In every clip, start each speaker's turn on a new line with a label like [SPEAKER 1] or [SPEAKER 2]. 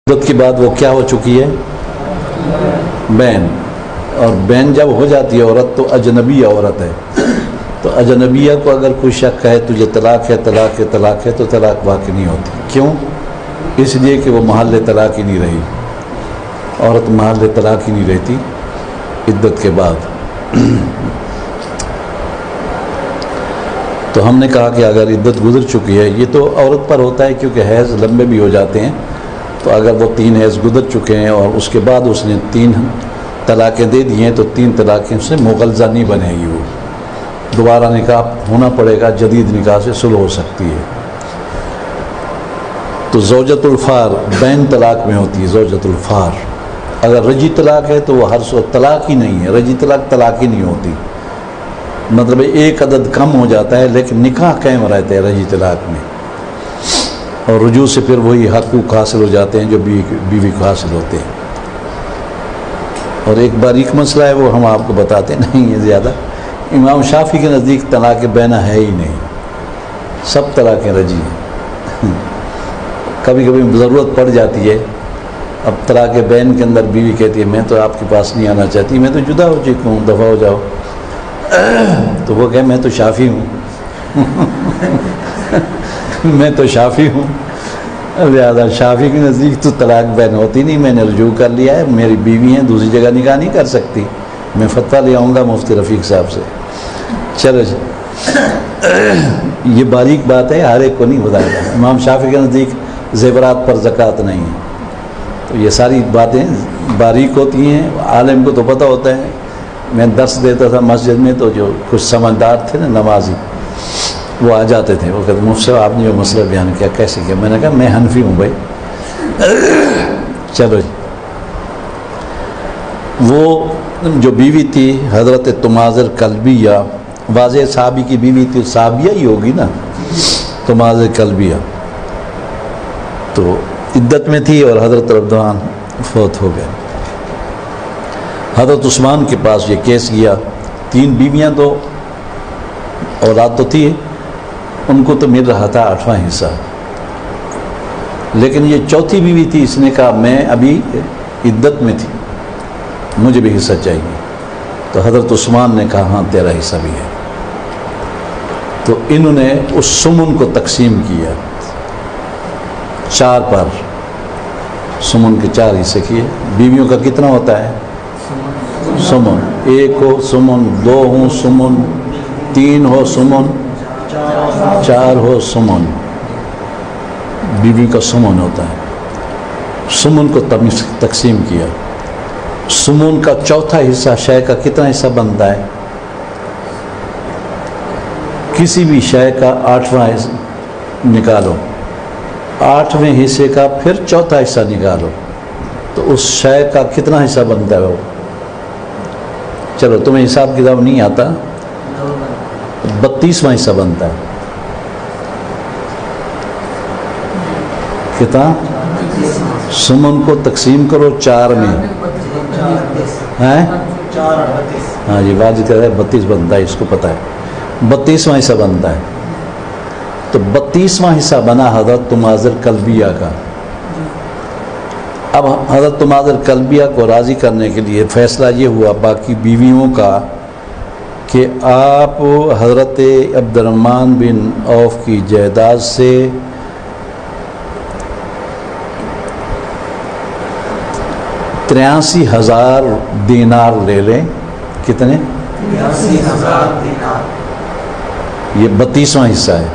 [SPEAKER 1] عدت کے بعد وہ کیا ہو چکی ہے؟ بین. اور بین جب ہو جاتی ہے عورت تو اجنبی عورت ہے. تو اجنبیہ کو اگر کوئی شک کہے تجھے طلاق ہے طلاق ہے طلاق ہے تو طلاق واقع نہیں ہوتی. کیوں؟ اس لیے کہ وہ محل طلاق ہی نہیں رہی. عورت محل طلاق ہی نہیں رہتی عدت کے بعد. تو ہم نے کہا کہ اگر عدت گزر چکی ہے، یہ تو عورت پر ہوتا ہے کیونکہ حیض لمبے بھی ہو جاتے ہیں. تو اگر وہ 3 حیض گزر چکے ہیں اور اس کے بعد اس نے 3 طلاقیں دے دی ہیں تو 3 طلاقیں سے مغلظہ نہیں بنے گی. وہ دوبارہ نکاح ہونا پڑے گا، جدید نکاح سے صلح ہو سکتی ہے. تو زوجۃ الفار بین طلاق میں ہوتی ہے. زوجۃ الفار اگر رجی طلاق ہے تو وہ ہر سو طلاق ہی نہیں ہے. رجی طلاق ہی نہیں ہوتی، مطلب ایک عدد کم ہو جاتا ہے لیکن نکاح قائم رہتا ہے رجی طلاق میں. اور رجوع سے پھر وہی حقوق حاصل ہو جاتے ہیں جو بیوی کو حاصل ہوتے ہیں. اور ایک باریک مسئلہ ہے وہ ہم آپ کو بتاتے نہیں ہیں زیادہ. امام شافعی کے نزدیک طلاق بینہ ہے ہی نہیں، سب طلاقیں رجی ہیں. کبھی کبھی ضرورت پڑ جاتی ہے. اب طلاق بین کے اندر بیوی کہتی ہے میں تو آپ کے پاس نہیں آنا چاہتی، میں تو جدا ہو چکی ہوں، دفع ہو جاؤ. تو وہ کہے میں تو شافعی ہوں میں تو شافعی ہوں، لہٰذا شافعی کے نزدیک تو طلاق بین ہوتی نہیں. میں نے رجوع کر لیا ہے، میری بیوی ہیں، دوسری جگہ نکاح نہیں کر سکتی. میں فتویٰ لے آؤں گا مفتی رفیق صاحب سے. چلو جی، یہ باریک بات ہے، ہر ایک کو نہیں بتایا جاتا. امام شافعی کے نزدیک زیورات پر زکوٰۃ نہیں ہے. تو یہ ساری باتیں باریک ہوتی ہیں، عالم کو تو پتہ ہوتا ہے. میں درس دیتا تھا مسجد میں تو جو کچھ سمجھدار تھے نا نمازی، وہ آ جاتے تھے. وہ کہتے مفتی صاحب آپ نے جو مسئلہ بیان کیا کیسے کیا؟ میں نے کہا میں حنفی ہوں بھائی. چلو جی، وہ جو بیوی تھی حضرت تماظر کلبیہ، واضح صحابی کی بیوی تھی، صحابیہ ہی ہوگی نا، تماظر کلبیہ. تو عدت میں تھی اور حضرت عبدالرحمن فوت ہو گئے. حضرت عثمان کے پاس یہ کیس گیا. 3 بیویاں تو اولاد تو تھی، ان کو تو مل رہا تھا 8واں حصہ، لیکن یہ 4تھی بیوی تھی. اس نے کہا میں ابھی عدت میں تھی، مجھے بھی حصہ چاہیے. تو حضرت عثمان نے کہا ہاں تیرا حصہ بھی ہے. تو انہوں نے اس سمن کو تقسیم کیا 4 پر. سمن کے 4 حصے کیے. بیویوں کا کتنا ہوتا ہے؟ سمن. 1 ہو سمن، 2 ہوں سمن، 3 ہو سمن، 4 ہو سمن. بیوی کا سمن ہوتا ہے. سمن کو تقسیم کیا. سمن کا 4تھا حصہ شے کا کتنا حصہ بنتا ہے؟ کسی بھی شے کا 8واں حصہ نکالو، 8ویں حصے کا پھر 4تھا حصہ نکالو تو اس شے کا کتنا حصہ بنتا ہے وہ؟ چلو تمہیں حساب کتاب نہیں آتا، 32واں حصہ بنتا ہے. کتنا؟ سمن کو تقسیم کرو 4 میں. ہاں جی واجد کہہ رہا ہے 32 بنتا ہے، اس کو پتہ ہے 32واں حصہ بنتا ہے. تو 32واں حصہ بنا حضرت تماظر کلبیہ کا. اب حضرت تماظر کلبیہ کو راضی کرنے کے لیے فیصلہ یہ ہوا باقی بیویوں کا کہ آپ حضرت عبدالرحمن بن عوف کی جائیداد سے 83,000 دینار لے لیں. کتنے؟ 83,000 دینار. یہ 32واں حصہ ہے.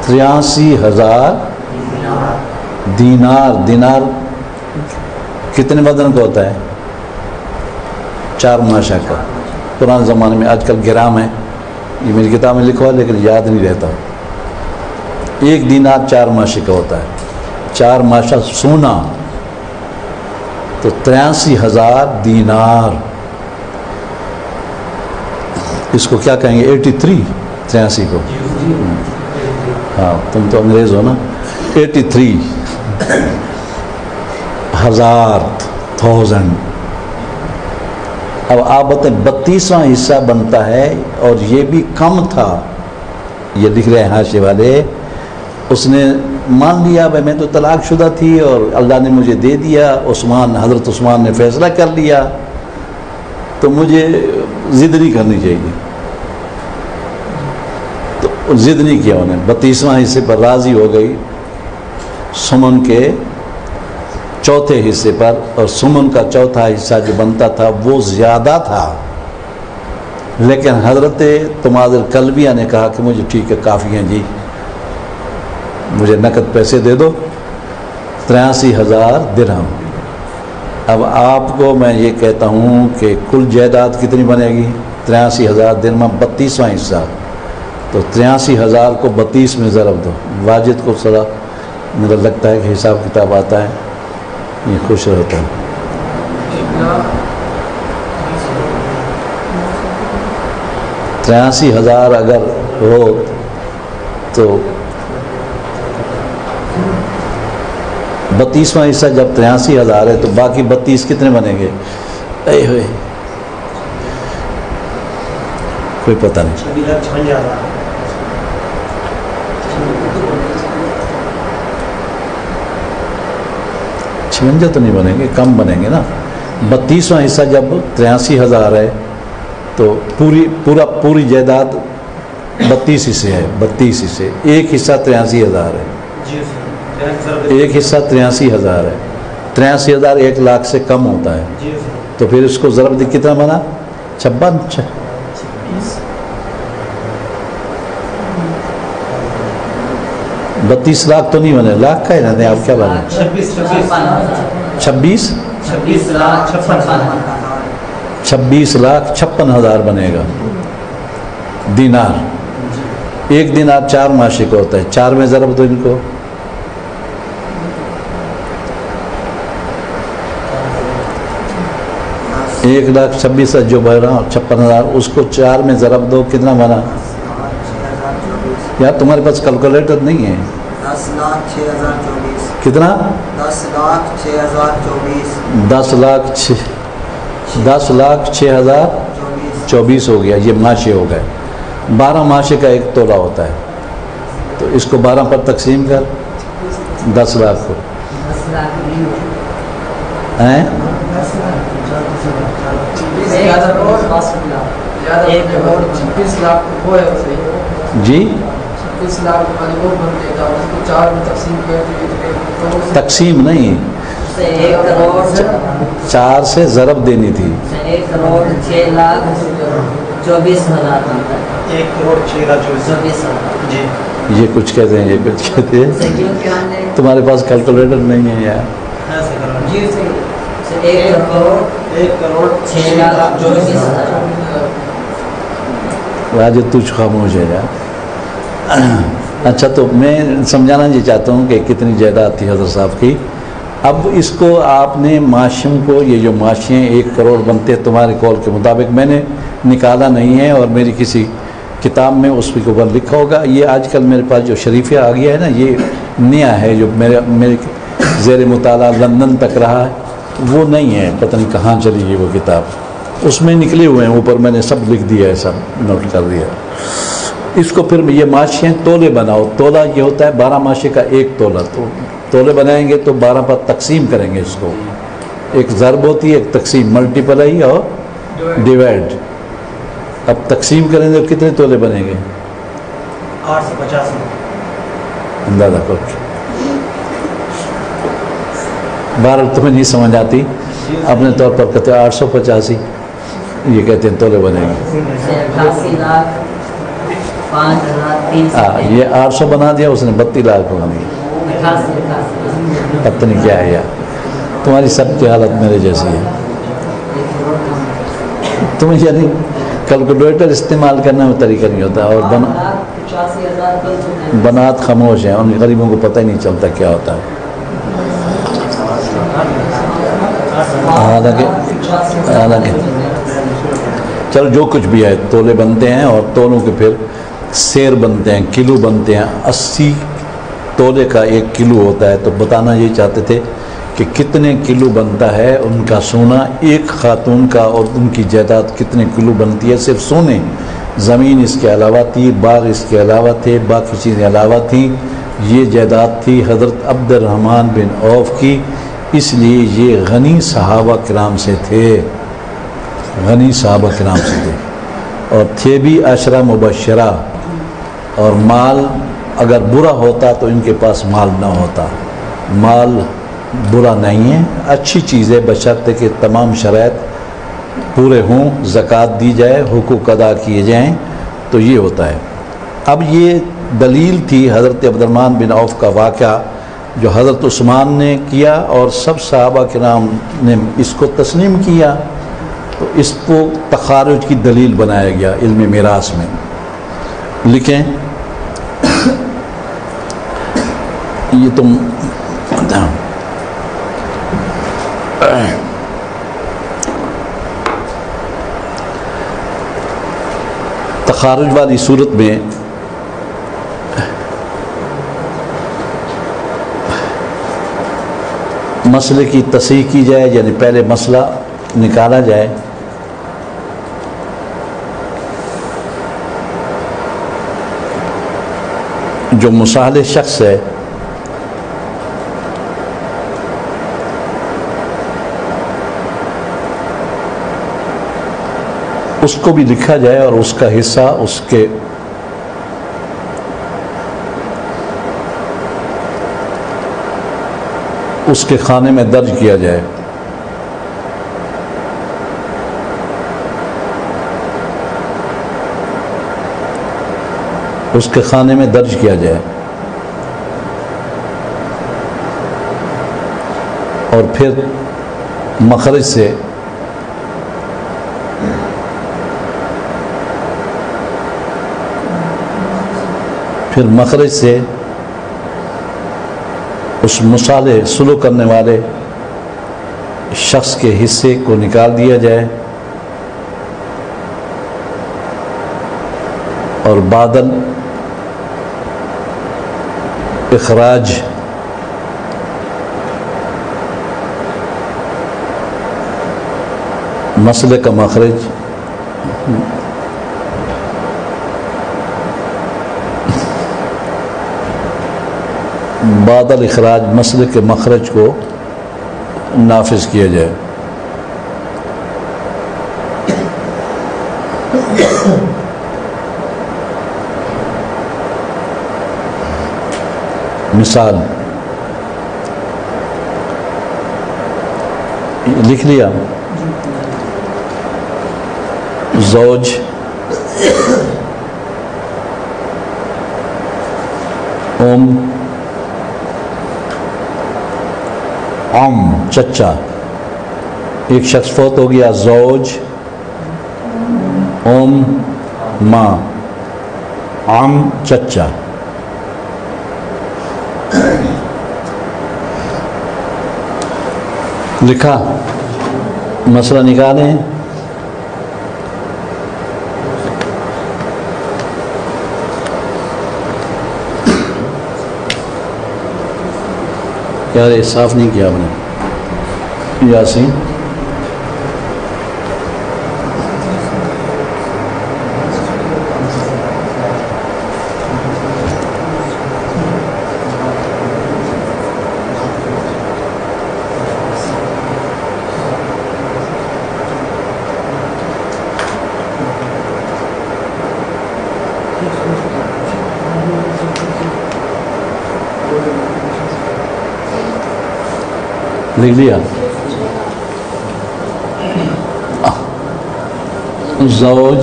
[SPEAKER 1] 83,000 دینار. دینار کتنے وزن کا ہوتا ہے؟ 4 ماشا کا. پرانے زمانے میں، آج کل گرام ہے، یہ میری کتاب میں لکھا ہے لیکن یاد نہیں رہتا. 1 دینار 4 ماشے کا ہوتا ہے. 4 ماشا سونا تو 83,000 دینار. اس کو کیا کہیں گے؟ 83 کو. ہاں تم تو انگریز ہو نا. 83,000. اب آپ بتائیں 32واں حصہ بنتا ہے اور یہ بھی کم تھا. یہ لکھ رہے ہیں حاشیے والے، اس نے مان لیا بھائی میں تو طلاق شدہ تھی اور اللہ نے مجھے دے دیا، حضرت عثمان نے فیصلہ کر لیا، تو مجھے ضد نہیں کرنی چاہیے. تو ضد نہیں کیا انہیں، 32واں حصے پر راضی ہو گئی سمن کے چوتھے حصے پر، اور سمن کا چوتھا حصہ جو بنتا تھا وہ زیادہ تھا، لیکن حضرت تماد الکلبیہ نے کہا کہ مجھے ٹھیک ہے، کافی ہیں جی، مجھے نقد پیسے دے دو، 83,000 درہم. اب آپ کو میں یہ کہتا ہوں کہ کل جائیداد کتنی بنے گی؟ 83,000 درہم، 32واں حصہ، تو 83,000 کو 32 میں ضرب دو. واجد کو ذرا میرا لگتا ہے کہ حساب کتاب آتا ہے، یہ خوش رہتا ہے. 83,000 اگر ہو تو 32واں حصہ جب 83,000 ہے تو باقی 32 کتنے بنیں گے؟ اے ہوئے کوئی پتہ نہیں. 56 تو نہیں بنیں گے، کم بنیں گے نا. 32واں حصہ جب 83,000 ہے تو پوری جائیداد 32 حصے ہے، 32 حصے، ایک حصہ 83,000 ہے، ایک حصہ 83,000 ہے. 83,000 1 لاکھ سے کم ہوتا ہے، تو پھر اس کو ضرب دے کتنا بنا؟ 56. 32 لاکھ تو نہیں بنے، لاکھ کا ہی رہتے ہیں آپ، کیا بنے؟ 26,56,000 بنے گا دینار. ایک دینار 4 ماشی کو ہوتا ہے، 4 میں ضرب دو ان کو، ایک لاکھ 26 جو بڑھ رہا 56,000، اس کو 4 میں ضرب دو، کتنا بنا؟ یار تمہارے پاس کیلکولیٹر نہیں ہے.
[SPEAKER 2] 10,06,024
[SPEAKER 1] کتنا؟
[SPEAKER 2] 10,06,024
[SPEAKER 1] 10,06,024 ہو گیا. یہ ماشے ہو گئے. 12 ماشے کا 1 تولہ ہوتا ہے، تو اس کو 12 پر تقسیم کر 10 لاکھ کو ہیں جی. تقسیم نہیں، 4 سے ضرب دینی تھی.
[SPEAKER 2] 1,06,24,000 جی.
[SPEAKER 1] یہ کچھ کہتے ہیں، یہ کچھ کہتے ہیں. تمہارے پاس کیلکولیٹر نہیں ہے یار.
[SPEAKER 2] 1,06,24,000
[SPEAKER 1] واجد تو خاموش ہے یار. اچھا تو میں سمجھانا یہ چاہتا ہوں کہ کتنی جائیداد تھی حضرت صاحب کی. اب اس کو آپ نے معاشیوں کو، یہ جو معاشی ہیں 1 کروڑ بنتے تمہارے قول کے مطابق، میں نے نکالا نہیں ہے اور میری کسی کتاب میں اس کے اوپر لکھا ہوگا. یہ آج کل میرے پاس جو شریفیہ آ گیا ہے نا، یہ نیا ہے جو میرے زیر مطالعہ لندن تک رہا ہے، وہ نہیں ہے، پتہ نہیں کہاں چلی گئی وہ کتاب. اس میں نکلے ہوئے ہیں، اوپر میں نے سب لکھ دیا ہے، سب نوٹ کر دیا. اس کو پھر یہ ماشے تولے بناؤ. تولہ یہ ہوتا ہے 12 ماشے کا 1 تولہ. تو تولے بنائیں گے تو 12 پر تقسیم کریں گے اس کو. ایک ضرب ہوتی ہے، ایک تقسیم، ملٹیپلائی اور ڈیوائڈ. اب تقسیم کریں گے تو کتنے تولے بنیں گے؟
[SPEAKER 2] 850
[SPEAKER 1] اندازہ کرو. 12 تمہیں نہیں سمجھ آتی، اپنے طور پر کہتے ہیں 885، یہ کہتے ہیں تولے بنے گے.
[SPEAKER 2] 88 لاکھ 5,300.
[SPEAKER 1] ہاں یہ 800 بنا دیا اس نے، 32 لاکھ بنا دیا. پتہ نہیں کیا ہے یار، تمہاری سب کی حالت میرے جیسی ہے. تمہیں یعنی کیلکولیٹر استعمال کرنے میں طریقہ نہیں ہوتا، اور بنات خاموش ہیں، ان غریبوں کو پتہ ہی نہیں چلتا کیا ہوتا ہے. حالانکہ چلو جو کچھ بھی ہے، تولے بنتے ہیں اور تولوں کے پھر سیر بنتے ہیں، کلو بنتے ہیں. 80 تولے کا 1 کلو ہوتا ہے. تو بتانا یہ چاہتے تھے کہ کتنے کلو بنتا ہے ان کا سونا، ایک خاتون کا، اور ان کی جائیداد کتنے کلو بنتی ہے صرف سونے. زمین اس کے علاوہ تھی، باغ اس کے علاوہ تھے، باقی چیزیں علاوہ تھیں، یہ جائیداد تھی حضرت عبد الرحمن بن عوف کی، اس لیے یہ غنی صحابہ کرام سے تھے، غنی صحابہ کرام سے تھے، اور تھے بھی عشرہ مبشرہ، اور مال اگر برا ہوتا تو ان کے پاس مال نہ ہوتا۔ مال برا نہیں ہے، اچھی چیز ہے، بشرطے کہ تمام شرائط پورے ہوں، زکوٰۃ دی جائے، حقوق ادا کیے جائیں، تو یہ ہوتا ہے۔ اب یہ دلیل تھی حضرت عبد الرحمن بن عوف کا واقعہ جو حضرت عثمان نے کیا اور سب صحابہ کرام نے اس کو تسلیم کیا، تو اس کو تخارج کی دلیل بنایا گیا علم میراث میں۔ لکھیں یہ تم تخارج والی صورت میں مسئلے کی تصحیح کی جائے، یعنی پہلے مسئلہ نکالا جائے، جو مصالح شخص ہے اس کو بھی لکھا جائے اور اس کا حصہ اس کے خانے میں درج کیا جائے۔ اس کے خانے میں درج کیا جائے، اور پھر مخرج سے اس مصالح سلو کرنے والے شخص کے حصے کو نکال دیا جائے، اور بعداً اخراج مسئلے کا مخرج بعد الاخراج مسئلے کے مخرج کو نافذ کیا جائے۔ مثال لکھ لیا، زوج چچا، ایک شخص فوت ہو گیا، زوج ماں چچا۔ لکھا، مسئلہ نکالیں۔ یار یہ صاف نہیں کیا آپ نے یاسین۔ لکھ لیا، زوج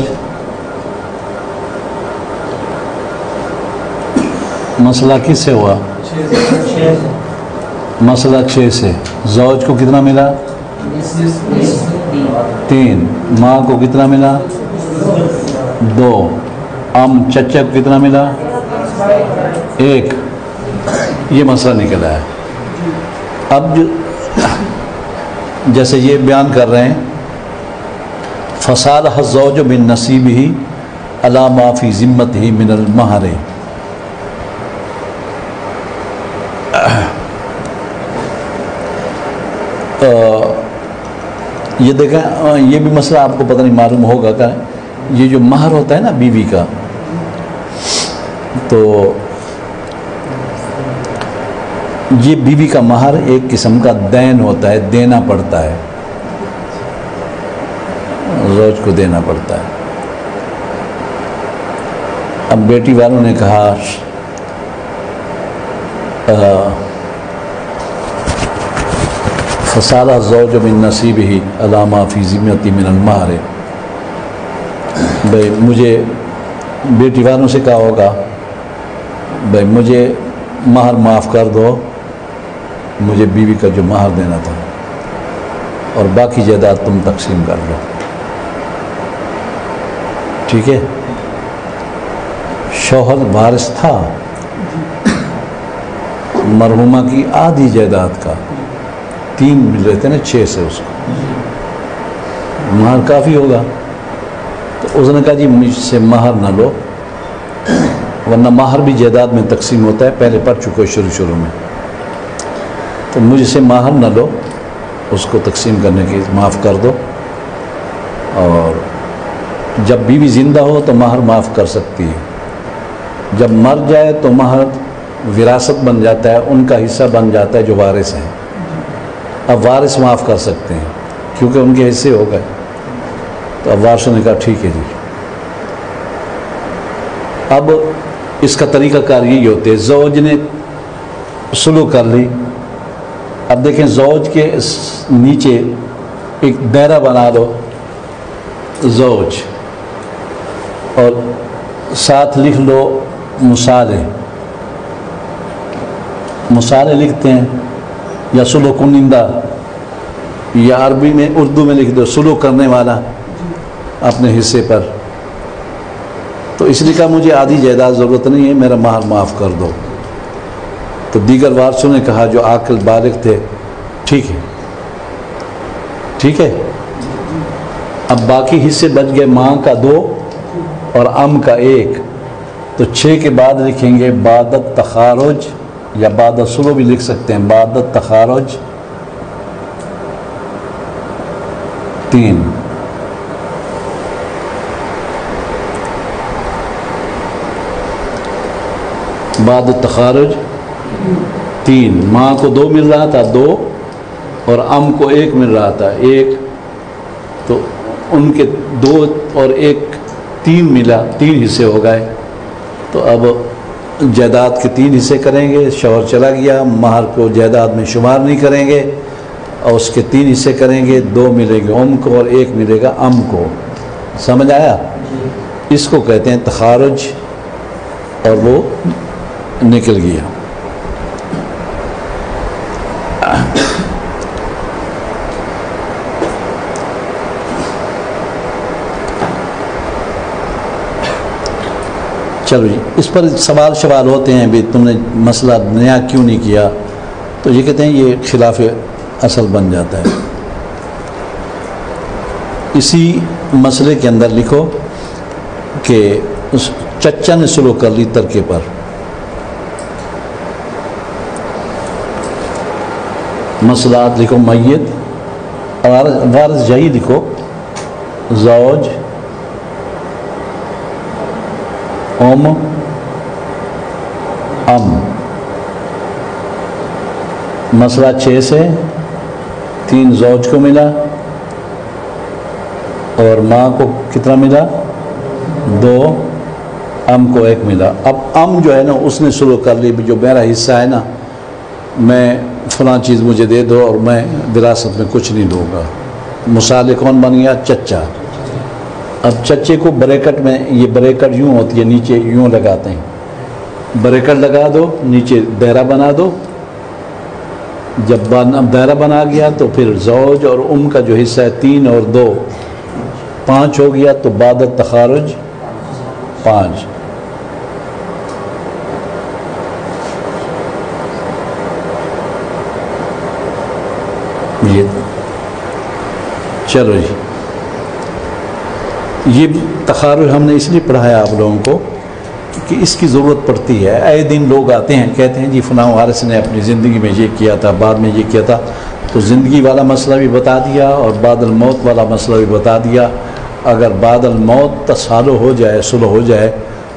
[SPEAKER 1] مسئلہ کس سے ہوا؟ مسئلہ 6 سے۔ زوج کو کتنا ملا؟ 3۔ ماں کو کتنا ملا؟ 2۔ چچا کو کتنا ملا؟ 1۔ یہ مسئلہ نکلا ہے۔ اب جیسے یہ بیان کر رہے ہیں، فصالح الزوج من نصیبہ علی ما فی ذمتہ من المہر، یہ دیکھیں، یہ بھی مسئلہ آپ کو پتہ نہیں معلوم ہوگا کہ یہ جو مہر ہوتا ہے نا بیوی کا، تو یہ بیوی کا مہر ایک قسم کا دین ہوتا ہے، دینا پڑتا ہے، زوج کو دینا پڑتا ہے۔ اب بیٹی والوں نے کہا فصالہ زوج من نصیبہ علی ما فی ذمتی من المہر، بھائی مجھے بیٹی والوں سے کہا ہوگا بھائی مجھے مہر معاف کر دو، مجھے بیوی کا جو مہر دینا تھا، اور باقی جائیداد تم تقسیم کر لو، ٹھیک ہے۔ شوہر وارث تھا مرحومہ کی آدھی جائیداد کا، 3 مل رہے تھے نا 6 سے، اس کو مہر کافی ہوگا، تو اس نے کہا جی مجھ سے مہر نہ لو، ورنہ مہر بھی جائیداد میں تقسیم ہوتا ہے، پہلے پڑھ چکے شروع میں، تو مجھ سے مہر نہ لو، اس کو تقسیم کرنے کی معاف کر دو، اور جب بیوی زندہ ہو تو مہر معاف کر سکتی ہے، جب مر جائے تو مہر وراثت بن جاتا ہے، ان کا حصہ بن جاتا ہے جو وارث ہیں، اب وارث معاف کر سکتے ہیں کیونکہ ان کے حصے ہو گئے، تو اب وارثوں نے کہا ٹھیک ہے جی۔ اب اس کا طریقہ کار یہی ہوتے، زوج نے سلوک کر لی، اب دیکھیں زوج کے نیچے ایک دائرہ بنا دو زوج، اور ساتھ لکھ لو مصالح، مصالح لکھتے ہیں، یا سلوک کنندہ، یا عربی میں اردو میں لکھ دو سلوک کرنے والا اپنے حصے پر، تو اس لیے کہا مجھے آدھی جائیداد ضرورت نہیں ہے، میرا مہر معاف کر دو، تو دیگر وارثوں نے کہا جو عاقل بالغ تھے ٹھیک ہے، ٹھیک ہے۔ اب باقی حصے بچ گئے، ماں کا 2 اور ام کا 1، تو 6 کے بعد لکھیں گے بعد التخارج، یا بعد الصلح بھی لکھ سکتے ہیں، بعد التخارج 3، بعد التخارج 3، ماں کو 2 مل رہا تھا 2، اور ام کو 1 مل رہا تھا 1، تو ان کے 2 اور 1 3 ملا، 3 حصے ہو گئے، تو اب جائیداد کے 3 حصے کریں گے، شوہر چلا گیا، مہر کو جائیداد میں شمار نہیں کریں گے، اور اس کے 3 حصے کریں گے، 2 ملیں گے ام کو اور 1 ملے گا ام کو، سمجھ آیا؟ اس کو کہتے ہیں تخارج، اور وہ نکل گیا۔ چلو جی، اس پر سوال ہوتے ہیں بھی تم نے مسئلہ نیا کیوں نہیں کیا، تو یہ کہتے ہیں یہ خلاف اصل بن جاتا ہے۔ اسی مسئلے کے اندر لکھو کہ چچا نے سلوک کر لی ترکے پر، مسئلات لکھو میت، وارث جائی لکھو زوج، ام، مسئلہ 6 سے 3 زوج کو ملا، اور ماں کو کتنا ملا 2، ام کو 1 ملا۔ اب ام جو ہے نا اس نے سلوک کر لی جو میرا حصہ ہے نا، میں فلاں چیز مجھے دے دو اور میں وراثت میں کچھ نہیں دوں گا، مصالح کون بن گیا چچا۔ اب چچے کو بریکٹ میں، یہ بریکٹ یوں ہوتی ہے نیچے یوں لگاتے ہیں، بریکٹ لگا دو، نیچے دائرہ بنا دو، جب دائرہ بنا گیا تو پھر زوج اور ام کا جو حصہ ہے 3 اور 2 5 ہو گیا، تو بعد التخارج 5۔ یہ چلو جی، یہ تخارج ہم نے اس لیے پڑھایا آپ لوگوں کو کہ اس کی ضرورت پڑتی ہے، اے دن لوگ آتے ہیں کہتے ہیں جی فلاں وارث نے اپنی زندگی میں یہ کیا تھا، بعد میں یہ کیا تھا، تو زندگی والا مسئلہ بھی بتا دیا اور بعد الموت والا مسئلہ بھی بتا دیا۔ اگر بعد الموت تصالح ہو جائے، صلح ہو جائے،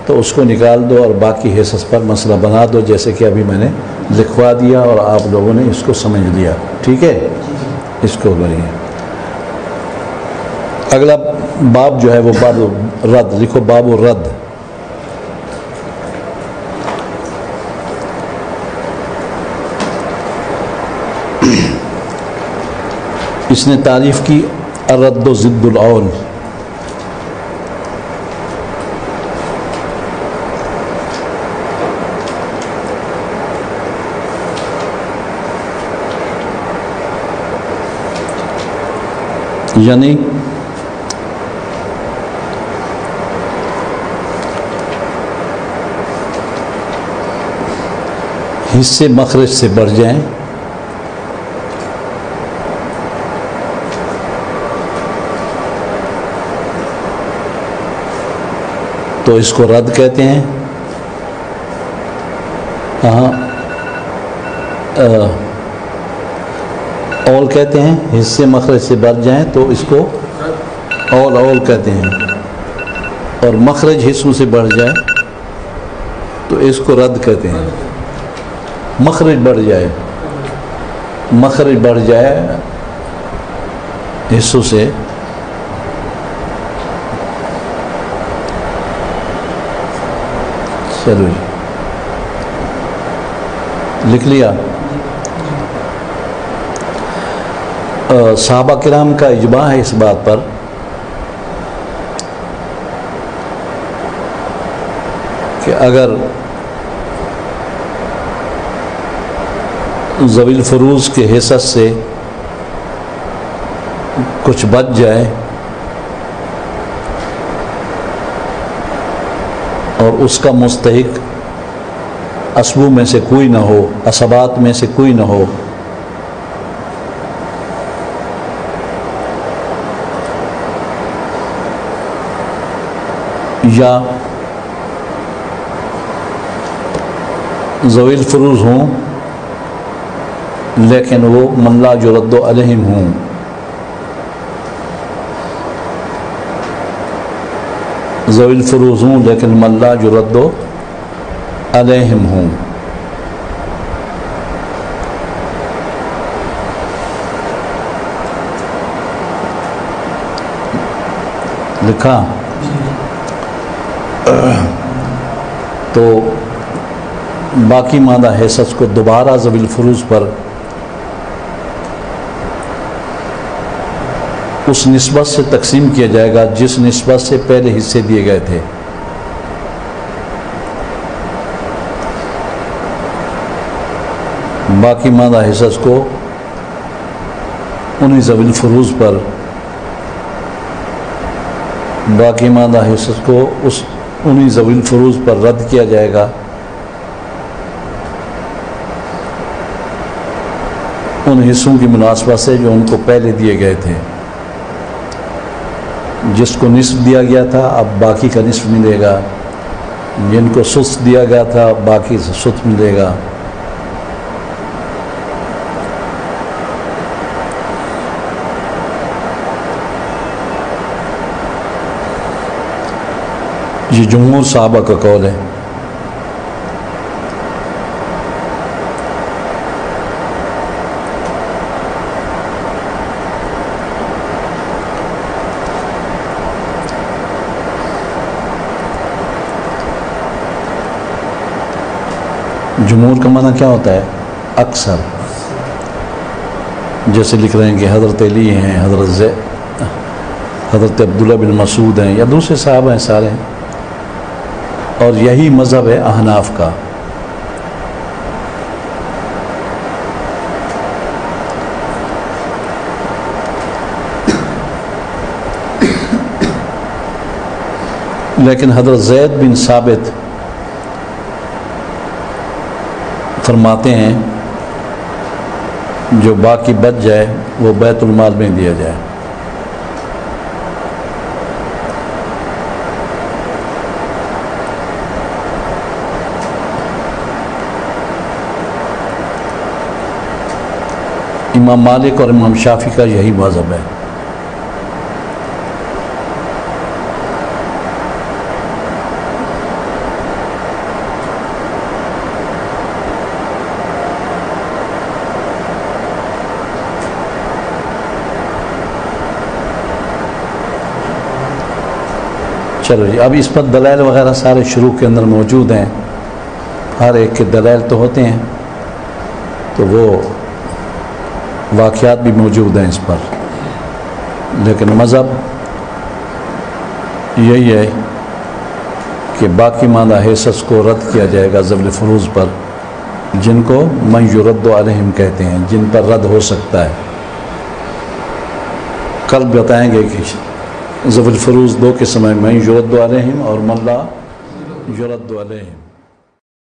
[SPEAKER 1] تو اس کو نکال دو اور باقی حصص پر مسئلہ بنا دو، جیسے کہ ابھی میں نے لکھوا دیا اور آپ لوگوں نے اس کو سمجھ لیا. ٹھیک ہے، اس کو بنیے. اگلا باب جو ہے وہ باب رد. لکھو باب الرد. اس نے تعریف کی الرد و ضد الاول. یعنی حصے مخرج سے بڑھ جائیں تو اس کو رد کہتے ہیں. اول کہتے ہیں. حصے مخرج سے بڑھ جائیں تو اس کو اول کہتے ہیں، اور مخرج حصوں سے بڑھ جائے تو اس کو رد کہتے ہیں. مخرج بڑھ جائے، مخرج بڑھ جائے حصوں سے، چلو جی لکھ لیا. صحابہ کرام کا اجماع ہے اس بات پر کہ اگر ذوی الفروض کے حصص سے کچھ بچ جائے اور اس کا مستحق اسبوں میں سے کوئی نہ ہو، اسبات میں سے کوئی نہ ہو، یا ذوی الفروض ہوں لیکن وہ من لا یرد علیہم ہوں، ذوی الفروض ہوں لیکن من لا یرد علیہم ہوں. لکھا. تو باقی ماندہ حصص کو دوبارہ ذوی الفروض پر اس نسبت سے تقسیم کیا جائے گا جس نسبت سے پہلے حصے دیے گئے تھے. باقی ماندہ حصص کو انہی ذوی الفروض پر، باقی ماندہ حصص کو انہی ذوی الفروض پر رد کیا جائے گا ان حصوں کی مناسبت سے جو ان کو پہلے دیے گئے تھے. جس کو نصف دیا گیا تھا اب باقی کا نصف ملے گا، جن کو سدس دیا گیا تھا باقی سے سدس ملے گا. یہ جمہور صحابہ کا قول ہے. جمہور کا معنی کیا ہوتا ہے؟ اکثر. جیسے لکھ رہے ہیں کہ حضرت علی ہیں، حضرت عبداللہ بن مسعود ہیں یا دوسرے صحابہ ہیں سارے ہیں، اور یہی مذہب ہے احناف کا. لیکن حضرت زید بن ثابت فرماتے ہیں جو باقی بچ جائے وہ بیت المال میں دیا جائے. امام مالک اور امام شافعی کا یہی مذہب ہے. چلو جی، اب اس پر دلائل وغیرہ سارے شروع کے اندر موجود ہیں، ہر ایک کے دلائل تو ہوتے ہیں، تو وہ واقعات بھی موجود ہیں اس پر، لیکن مذہب یہی ہے کہ باقی ماندہ حصص کو رد کیا جائے گا ذوی الفروض پر، جن کو من یرد علیہم کہتے ہیں، جن پر رد ہو سکتا ہے۔ کل بتائیں گے کہ ذوی الفروض دو قسم ہیں، من یرد علیہم اور من لا یرد علیہم۔